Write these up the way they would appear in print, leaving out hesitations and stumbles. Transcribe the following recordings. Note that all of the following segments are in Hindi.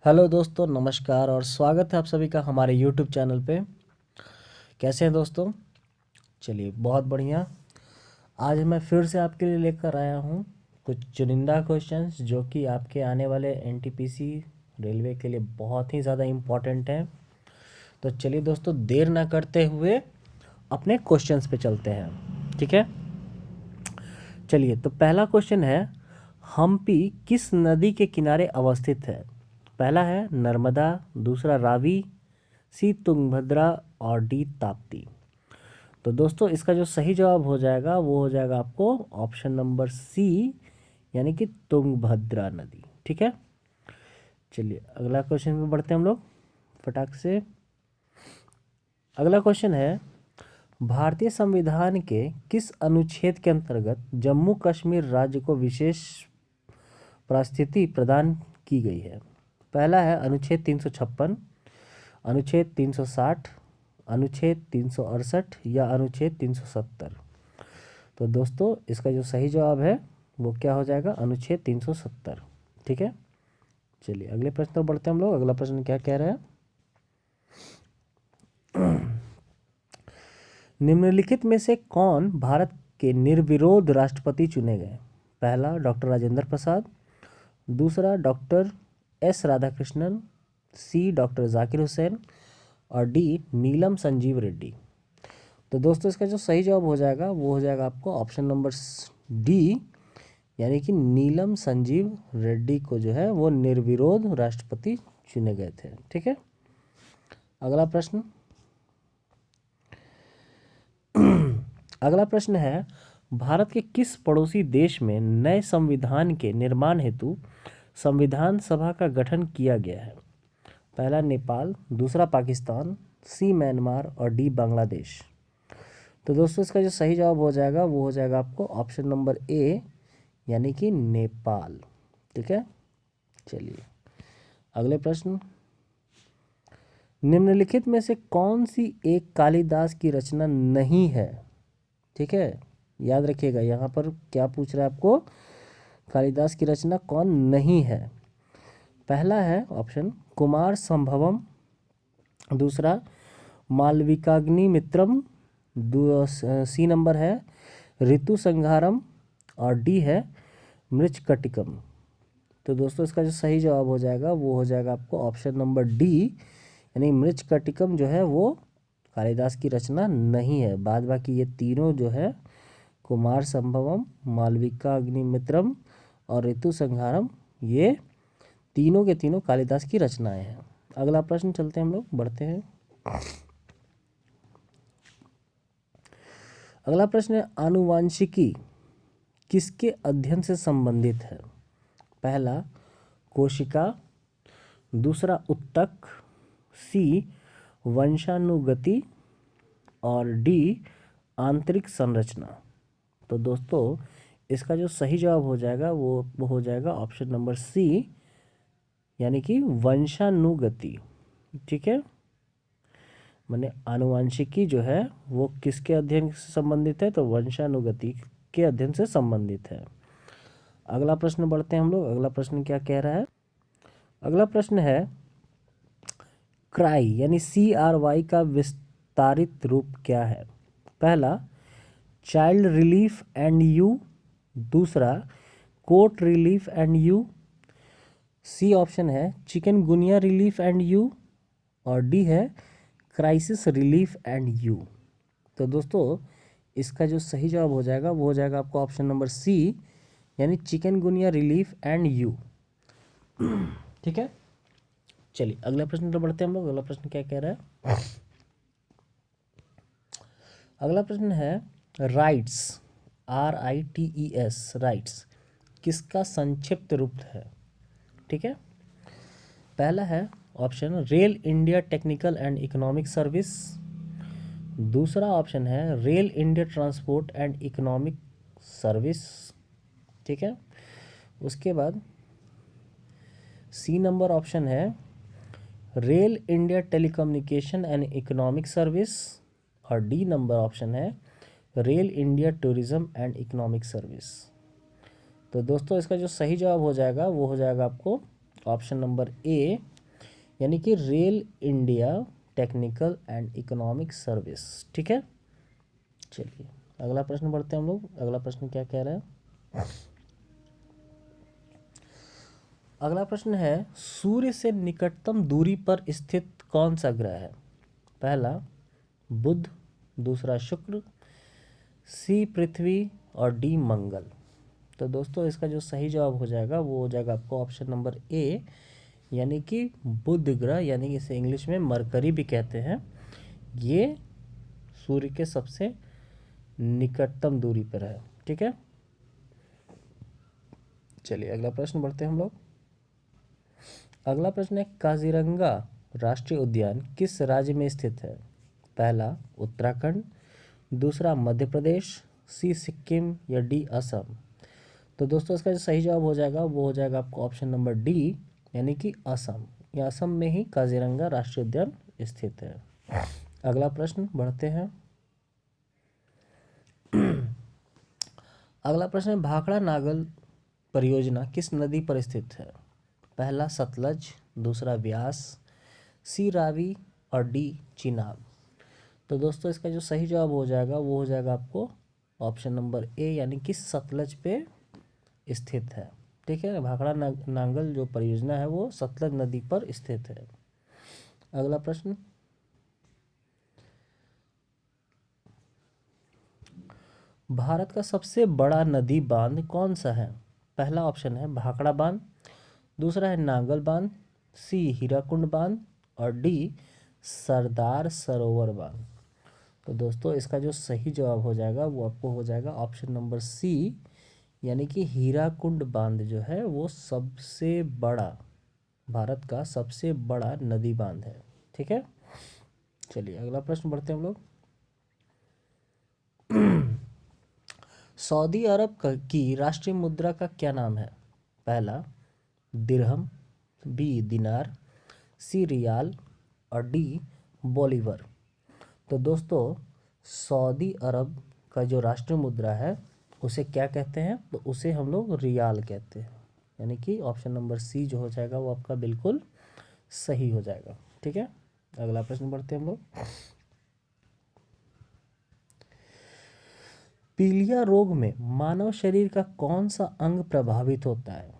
हेलो दोस्तों, नमस्कार और स्वागत है आप सभी का हमारे यूट्यूब चैनल पे। कैसे हैं दोस्तों? चलिए, बहुत बढ़िया। आज मैं फिर से आपके लिए लेकर आया हूँ कुछ चुनिंदा क्वेश्चंस जो कि आपके आने वाले एनटीपीसी रेलवे के लिए बहुत ही ज़्यादा इम्पोर्टेंट हैं। तो चलिए दोस्तों, देर ना करते हुए अपने क्वेश्चंस पे चलते हैं। ठीक है, चलिए। तो पहला क्वेश्चन है, हम्पी किस नदी के किनारे अवस्थित है? पहला है नर्मदा, दूसरा रावी, सी तुंगभद्रा और डी ताप्ती। तो दोस्तों, इसका जो सही जवाब हो जाएगा वो हो जाएगा आपको ऑप्शन नंबर सी, यानी कि तुंगभद्रा नदी। ठीक है, चलिए अगला क्वेश्चन पे बढ़ते हैं हम लोग फटाक से। अगला क्वेश्चन है, भारतीय संविधान के किस अनुच्छेद के अंतर्गत जम्मू कश्मीर राज्य को विशेष परिस्थिति प्रदान की गई है? पहला है अनुच्छेद 356, अनुच्छेद 360, अनुच्छेद 368 या अनुच्छेद 370। तो दोस्तों, इसका जो सही जवाब है वो क्या हो जाएगा? अनुच्छेद 370। ठीक है, चलिए अगले प्रश्न पर बढ़ते हैं हम लोग। अगला प्रश्न क्या कह रहा है? निम्नलिखित में से कौन भारत के निर्विरोध राष्ट्रपति चुने गए? पहला डॉक्टर राजेंद्र प्रसाद, दूसरा डॉक्टर एस राधाकृष्णन, सी डॉक्टर जाकिर हुसैन और डी नीलम संजीव रेड्डी। तो दोस्तों, इसका जो सही जवाब हो जाएगा वो हो जाएगा आपको ऑप्शन नंबर डी, यानी कि नीलम संजीव रेड्डी को जो है वो निर्विरोध राष्ट्रपति चुने गए थे। ठीक है, अगला प्रश्न। अगला प्रश्न है, भारत के किस पड़ोसी देश में नए संविधान के निर्माण हेतु संविधान सभा का गठन किया गया है? पहला नेपाल, दूसरा पाकिस्तान, सी म्यांमार और डी बांग्लादेश। तो दोस्तों, इसका जो सही जवाब हो जाएगा वो हो जाएगा आपको ऑप्शन नंबर ए, यानी कि नेपाल। ठीक है, चलिए अगले प्रश्न। निम्नलिखित में से कौन सी एक कालिदास की रचना नहीं है? ठीक है, याद रखिएगा यहाँ पर क्या पूछ रहा है आपको, कालिदास की रचना कौन नहीं है। पहला है ऑप्शन कुमार संभवम, दूसरा मालविकाग्निमित्रम, सी नंबर है ऋतु संहारम और डी है मृच्छकटिकम। तो दोस्तों, इसका जो सही जवाब हो जाएगा वो हो जाएगा आपको ऑप्शन नंबर डी, यानी मृच्छकटिकम जो है वो कालिदास की रचना नहीं है। बाद बाकी ये तीनों जो है कुमार संभवम, मालविका अग्निमित्रम और ऋतु संहारम, ये तीनों के तीनों कालिदास की रचनाएं हैं। अगला प्रश्न चलते हैं हम लोग, बढ़ते हैं। अगला प्रश्न है, आनुवांशिकी किसके अध्ययन से संबंधित है? पहला कोशिका, दूसरा उत्तक, सी वंशानुगति और डी आंतरिक संरचना। तो दोस्तों, इसका जो सही जवाब हो जाएगा वो हो जाएगा ऑप्शन नंबर सी, यानी कि वंशानुगति। ठीक है, माने आनुवांशिकी जो है वो किसके अध्ययन से संबंधित है? तो वंशानुगति के अध्ययन से संबंधित है। अगला प्रश्न बढ़ते हैं हम लोग। अगला प्रश्न क्या कह रहा है? अगला प्रश्न है, क्राई यानी CRY का विस्तारित रूप क्या है? पहला चाइल्ड रिलीफ एंड यू, दूसरा court relief and you, C option है चिकनगुनिया रिलीफ एंड यू और डी है क्राइसिस रिलीफ एंड यू। तो दोस्तों, इसका जो सही जवाब हो जाएगा वो हो जाएगा आपको ऑप्शन नंबर सी, यानी चिकनगुनिया रिलीफ एंड यू। ठीक है, चलिए अगला प्रश्न तो बढ़ते हैं हम लोग। अगला प्रश्न क्या कह रहा है? अगला प्रश्न है, राइट्स, RITES, राइट्स किसका संक्षिप्त रूप है? ठीक है, पहला है option rail India technical and economic service, दूसरा ऑप्शन है rail India transport and economic service. ठीक है, उसके बाद सी नंबर ऑप्शन है rail India telecommunication and economic service और डी नंबर ऑप्शन है rail India tourism and economic service. तो दोस्तों, इसका जो सही जवाब हो जाएगा वो हो जाएगा आपको ऑप्शन नंबर ए, यानी कि rail India technical and economic service. ठीक है, चलिए अगला प्रश्न बढ़ते हैं हम लोग। अगला प्रश्न क्या कह रहा है? अगला प्रश्न है, सूर्य से निकटतम दूरी पर स्थित कौन सा ग्रह है? पहला बुध, दूसरा शुक्र, सी पृथ्वी और डी मंगल। तो दोस्तों इसका जो सही जवाब हो जाएगा वो हो जाएगा आपको ऑप्शन नंबर ए, यानी कि बुध ग्रह, यानी कि इसे इंग्लिश में मरकरी भी कहते हैं। ये सूर्य के सबसे निकटतम दूरी पर है। ठीक है, चलिए अगला प्रश्न बढ़ते हैं हम लोग। अगला प्रश्न है, काजीरंगा राष्ट्रीय उद्यान किस राज्य में स्थित है? पहला उत्तराखंड, दूसरा मध्य प्रदेश, सी सिक्किम या डी असम। तो दोस्तों इसका जो सही जवाब हो जाएगा वो हो जाएगा आपको ऑप्शन नंबर डी, यानी कि असम। या असम में ही काजीरंगा राष्ट्रीय उद्यान स्थित है। अगला प्रश्न बढ़ते हैं। अगला प्रश्न है, भाखड़ा नागल परियोजना किस नदी पर स्थित है? पहला सतलज, दूसरा व्यास, सी रावी और डी चिनाब। तो दोस्तों इसका जो सही जवाब हो जाएगा वो हो जाएगा आपको ऑप्शन नंबर ए, यानी कि सतलज पे स्थित है। ठीक है, भाखड़ा नांगल जो परियोजना है वो सतलज नदी पर स्थित है। अगला प्रश्न, भारत का सबसे बड़ा नदी बांध कौन सा है? पहला ऑप्शन है भाखड़ा बांध, दूसरा है नांगल बांध, सी हीराकुंड बांध और डी सरदार सरोवर बांध। तो दोस्तों इसका जो सही जवाब हो जाएगा वो आपको हो जाएगा ऑप्शन नंबर सी, यानी कि हीराकुंड बांध जो है वो सबसे बड़ा, भारत का सबसे बड़ा नदी बांध है। ठीक है, चलिए अगला प्रश्न बढ़ते हैं हम लोग। सऊदी अरब की राष्ट्रीय मुद्रा का क्या नाम है? पहला दिरहम, बी दिनार, सी रियाल और डी बोलीवर। तो दोस्तों सऊदी अरब का जो राष्ट्रीय मुद्रा है उसे क्या कहते हैं? तो उसे हम लोग रियाल कहते हैं, यानी कि ऑप्शन नंबर सी जो हो जाएगा वो आपका बिल्कुल सही हो जाएगा। ठीक है, अगला प्रश्न बढ़ते हैं हम लोग। पीलिया रोग में मानव शरीर का कौन सा अंग प्रभावित होता है?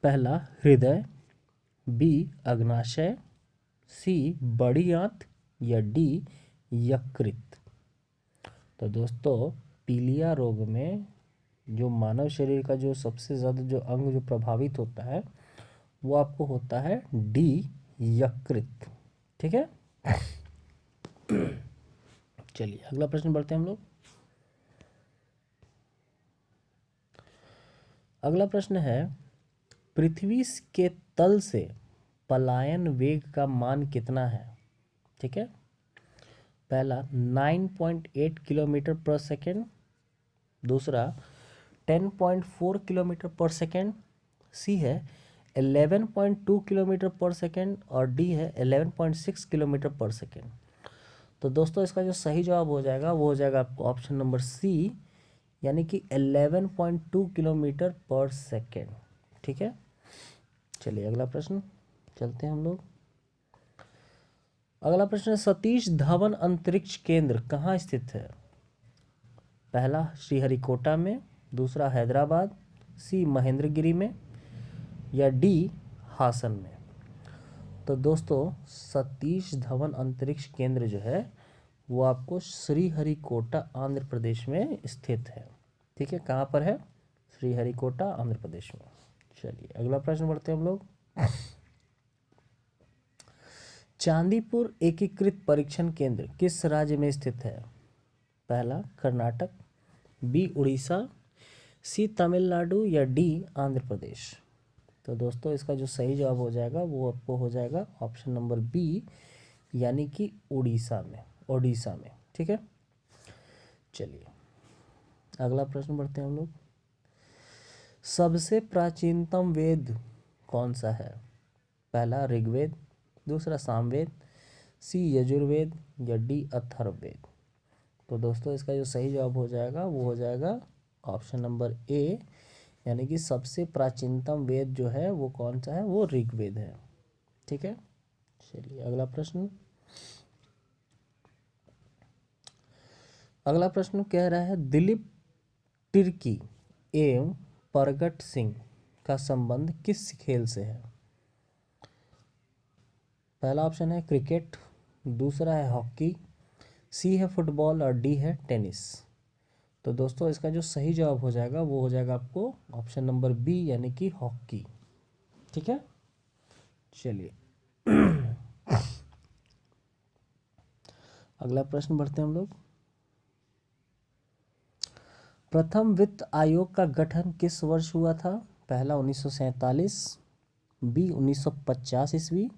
पहला हृदय, बी अग्नाशय, सी बड़ी आंत या डी यकृत। तो दोस्तों पीलिया रोग में जो मानव शरीर का जो सबसे ज़्यादा जो अंग जो प्रभावित होता है वो आपको होता है डी यकृत। ठीक है, चलिए अगला प्रश्न बढ़ते हैं हम लोग। अगला प्रश्न है, पृथ्वी के तल से पलायन वेग का मान कितना है? ठीक है, पहला 9.8 किलोमीटर पर सेकेंड, दूसरा 10.4 किलोमीटर पर सेकेंड, सी है 11.2 किलोमीटर पर सेकेंड और डी है 11.6 किलोमीटर पर सेकेंड। तो दोस्तों इसका जो सही जवाब हो जाएगा वो हो जाएगा आपको ऑप्शन नंबर सी, यानी कि 11.2 किलोमीटर पर सेकेंड। ठीक है, चलिए अगला प्रश्न चलते हैं हम लोग। अगला प्रश्न है, सतीश धवन अंतरिक्ष केंद्र कहाँ स्थित है? पहला श्रीहरिकोटा में, दूसरा हैदराबाद, सी महेंद्रगिरी में या डी हासन में। तो दोस्तों सतीश धवन अंतरिक्ष केंद्र जो है वो आपको श्रीहरिकोटा आंध्र प्रदेश में स्थित है। ठीक है, कहाँ पर है? श्रीहरिकोटा आंध्र प्रदेश में। चलिए अगला प्रश्न बढ़ते हैं हम लोग। चांदीपुर एकीकृत परीक्षण केंद्र किस राज्य में स्थित है? पहला कर्नाटक, बी उड़ीसा, सी तमिलनाडु या डी आंध्र प्रदेश। तो दोस्तों इसका जो सही जवाब हो जाएगा वो आपको हो जाएगा ऑप्शन नंबर बी, यानी कि उड़ीसा में। ठीक है, चलिए अगला प्रश्न बढ़ते हैं हम लोग। सबसे प्राचीनतम वेद कौन सा है? पहला ऋग्वेद, दूसरा सामवेद, सी यजुर्वेद या डी अथर्ववेद। तो दोस्तों इसका जो सही जवाब हो जाएगा वो हो जाएगा ऑप्शन नंबर ए, यानी कि सबसे प्राचीनतम वेद जो है वो कौन सा है? वो ऋग्वेद है। ठीक है, चलिए अगला प्रश्न कह रहा है दिलीप तिर्की एवं प्रगट सिंह का संबंध किस खेल से है। पहला ऑप्शन है क्रिकेट, दूसरा है हॉकी, सी है फुटबॉल और डी है टेनिस। तो दोस्तों इसका जो सही जवाब हो जाएगा वो हो जाएगा आपको ऑप्शन नंबर बी यानी कि हॉकी। ठीक है, चलिए अगला प्रश्न बढ़ते हैं हम लोग। प्रथम वित्त आयोग का गठन किस वर्ष हुआ था। पहला 1947, बी 1950 ईस्वी,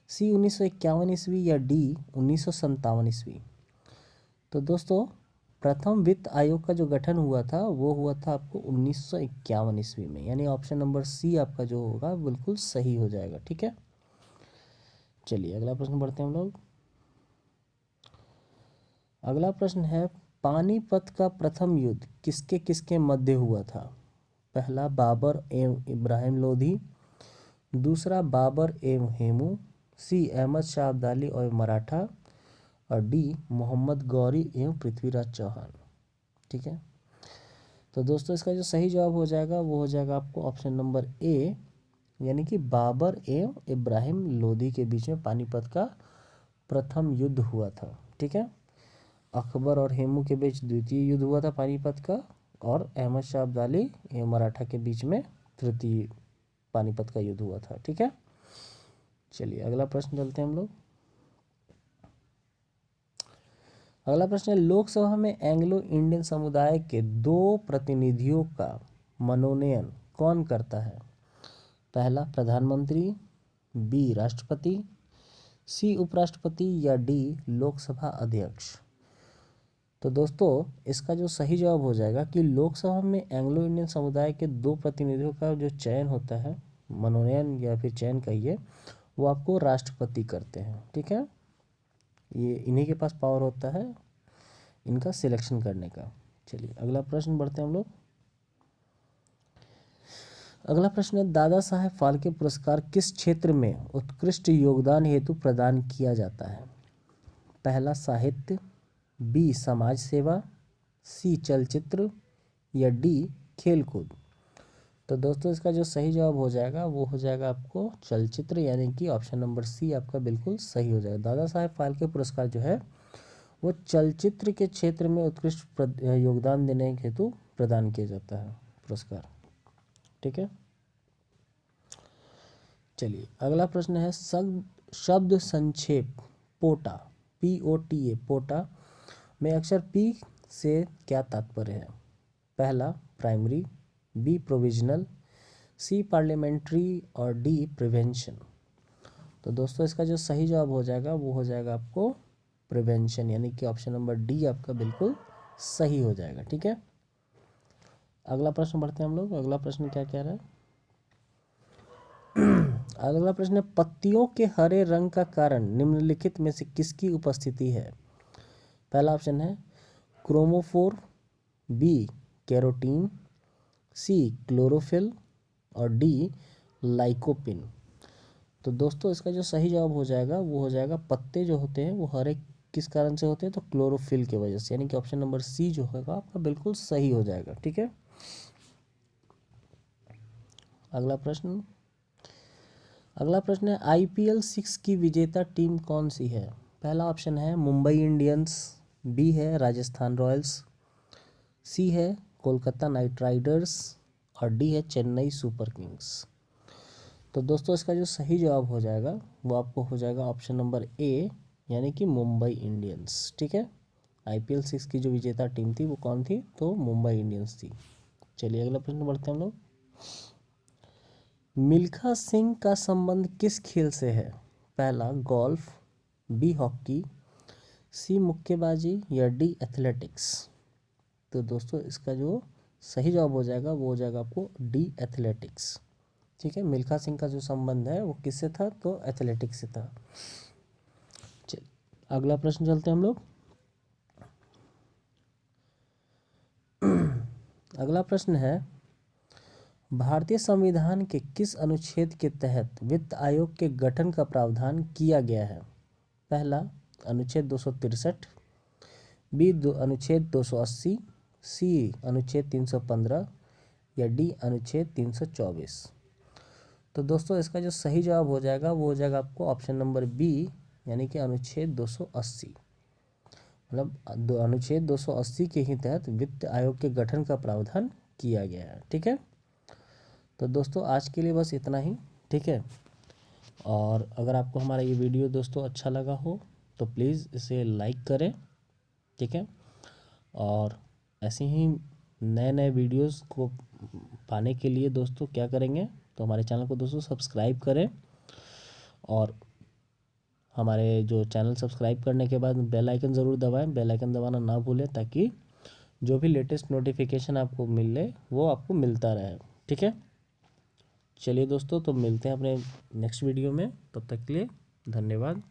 सी 1951 ईस्वी या डी 1957 ईस्वी। तो दोस्तों प्रथम वित्त आयोग का जो गठन हुआ था वो हुआ था आपको 1951 ईस्वी में, यानी ऑप्शन नंबर सी आपका जो होगा बिल्कुल सही हो जाएगा। ठीक है, चलिए अगला प्रश्न बढ़ते हैं हम लोग। अगला प्रश्न है पानीपत का प्रथम युद्ध किसके किसके मध्य हुआ था। पहला बाबर एवं इब्राहिम लोधी, दूसरा बाबर एवं हेमू, सी अहमद शाह अब्दाली और मराठा और डी मोहम्मद गौरी एवं पृथ्वीराज चौहान। ठीक है, तो दोस्तों इसका जो सही जवाब हो जाएगा वो हो जाएगा आपको ऑप्शन नंबर ए यानी कि बाबर एवं इब्राहिम लोधी के बीच में पानीपत का प्रथम युद्ध हुआ था। ठीक है, अकबर और हेमू के बीच द्वितीय युद्ध हुआ था पानीपत का, और अहमद शाह अब्दाली एवं मराठा के बीच में तृतीय पानीपत का युद्ध हुआ था। ठीक है, चलिए अगला प्रश्न चलते हैं हम लोग। अगला प्रश्न है लोकसभा में एंग्लो इंडियन समुदाय के 2 प्रतिनिधियों का मनोनयन कौन करता है। पहला प्रधानमंत्री, बी राष्ट्रपति, सी उपराष्ट्रपति या डी लोकसभा अध्यक्ष। तो दोस्तों इसका जो सही जवाब हो जाएगा कि लोकसभा में एंग्लो इंडियन समुदाय के 2 प्रतिनिधियों का जो चयन होता है, मनोनयन या फिर चयन कहिए, वो आपको राष्ट्रपति करते हैं। ठीक है, ये इन्हीं के पास पावर होता है इनका सिलेक्शन करने का। चलिए अगला प्रश्न बढ़ते हैं हम लोग। अगला प्रश्न है दादा साहेब फाल्के पुरस्कार किस क्षेत्र में उत्कृष्ट योगदान हेतु प्रदान किया जाता है। पहला साहित्य, बी समाज सेवा, सी चलचित्र या डी खेलकूद। तो दोस्तों इसका जो सही जवाब हो जाएगा वो हो जाएगा आपको चलचित्र, यानी कि ऑप्शन नंबर सी आपका बिल्कुल सही हो जाएगा। दादा साहेब फाल्के पुरस्कार जो है वो चलचित्र के क्षेत्र में उत्कृष्ट योगदान देने हेतु प्रदान किया जाता है पुरस्कार। ठीक है, चलिए अगला प्रश्न है शब्द संक्षेप पोटा, POTA पोटा में अक्षर P से क्या तात्पर्य है। पहला प्राइमरी, बी प्रोविजनल, सी पार्लियामेंट्री और डी प्रिवेंशन। तो दोस्तों इसका जो सही जवाब हो जाएगा वो हो जाएगा आपको प्रिवेंशन, यानी कि ऑप्शन नंबर डी आपका बिल्कुल सही हो जाएगा। ठीक है, अगला प्रश्न बढ़ते हैं हम लोग। अगला प्रश्न क्या कह रहा है। अगला प्रश्न है पत्तियों के हरे रंग का कारण निम्नलिखित में से किसकी उपस्थिति है। पहला ऑप्शन है क्रोमोफोर, बी कैरोटीन, सी क्लोरोफिल और डी लाइकोपिन। तो दोस्तों इसका जो सही जवाब हो जाएगा वो हो जाएगा पत्ते जो होते हैं वो हरे किस कारण से होते हैं, तो क्लोरोफिल की वजह से, यानी कि ऑप्शन नंबर सी जो होगा आपका बिल्कुल सही हो जाएगा। ठीक है, अगला प्रश्न है IPL 6 की विजेता टीम कौन सी है। पहला ऑप्शन है मुंबई इंडियंस, बी है राजस्थान रॉयल्स, सी है कोलकाता नाइट राइडर्स और डी है चेन्नई सुपर किंग्स। तो दोस्तों इसका जो सही जवाब हो जाएगा वो आपको हो जाएगा ऑप्शन नंबर ए यानी कि मुंबई इंडियंस। ठीक है, IPL 6 की जो विजेता टीम थी वो कौन थी, तो मुंबई इंडियंस थी। चलिए अगला प्रश्न बढ़ते हैं हम लोग। मिल्खा सिंह का संबंध किस खेल से है। पहला गोल्फ, बी हॉकी, सी मुक्केबाजी या डी एथलेटिक्स। तो दोस्तों इसका जो सही जवाब हो जाएगा वो हो जाएगा आपको डी एथलेटिक्स। ठीक है, मिल्खा सिंह का जो संबंध है वो किससे था, तो एथलेटिक्स से था। चल अगला प्रश्न चलते हैं हम लोग। अगला प्रश्न है भारतीय संविधान के किस अनुच्छेद के तहत वित्त आयोग के गठन का प्रावधान किया गया है? पहला अनुच्छेद 263, बी अनुच्छेद 280, सी अनुच्छेद 315 या डी अनुच्छेद 324। तो दोस्तों इसका जो सही जवाब हो जाएगा वो हो जाएगा आपको ऑप्शन नंबर बी, यानी कि अनुच्छेद 280। मतलब अनुच्छेद 280 के ही तहत वित्त आयोग के गठन का प्रावधान किया गया है। ठीक है, तो दोस्तों आज के लिए बस इतना ही। ठीक है, और अगर आपको हमारा ये वीडियो दोस्तों अच्छा लगा हो तो प्लीज़ इसे लाइक करें। ठीक है, और ऐसे ही नए नए वीडियोस को पाने के लिए दोस्तों क्या करेंगे, तो हमारे चैनल को दोस्तों सब्सक्राइब करें, और हमारे जो चैनल सब्सक्राइब करने के बाद बेल आइकन ज़रूर दबाएं। बेल आइकन दबाना ना भूलें, ताकि जो भी लेटेस्ट नोटिफिकेशन आपको मिले वो आपको मिलता रहे। ठीक है, चलिए दोस्तों, तो मिलते हैं अपने नेक्स्ट वीडियो में। तब तक के लिए धन्यवाद।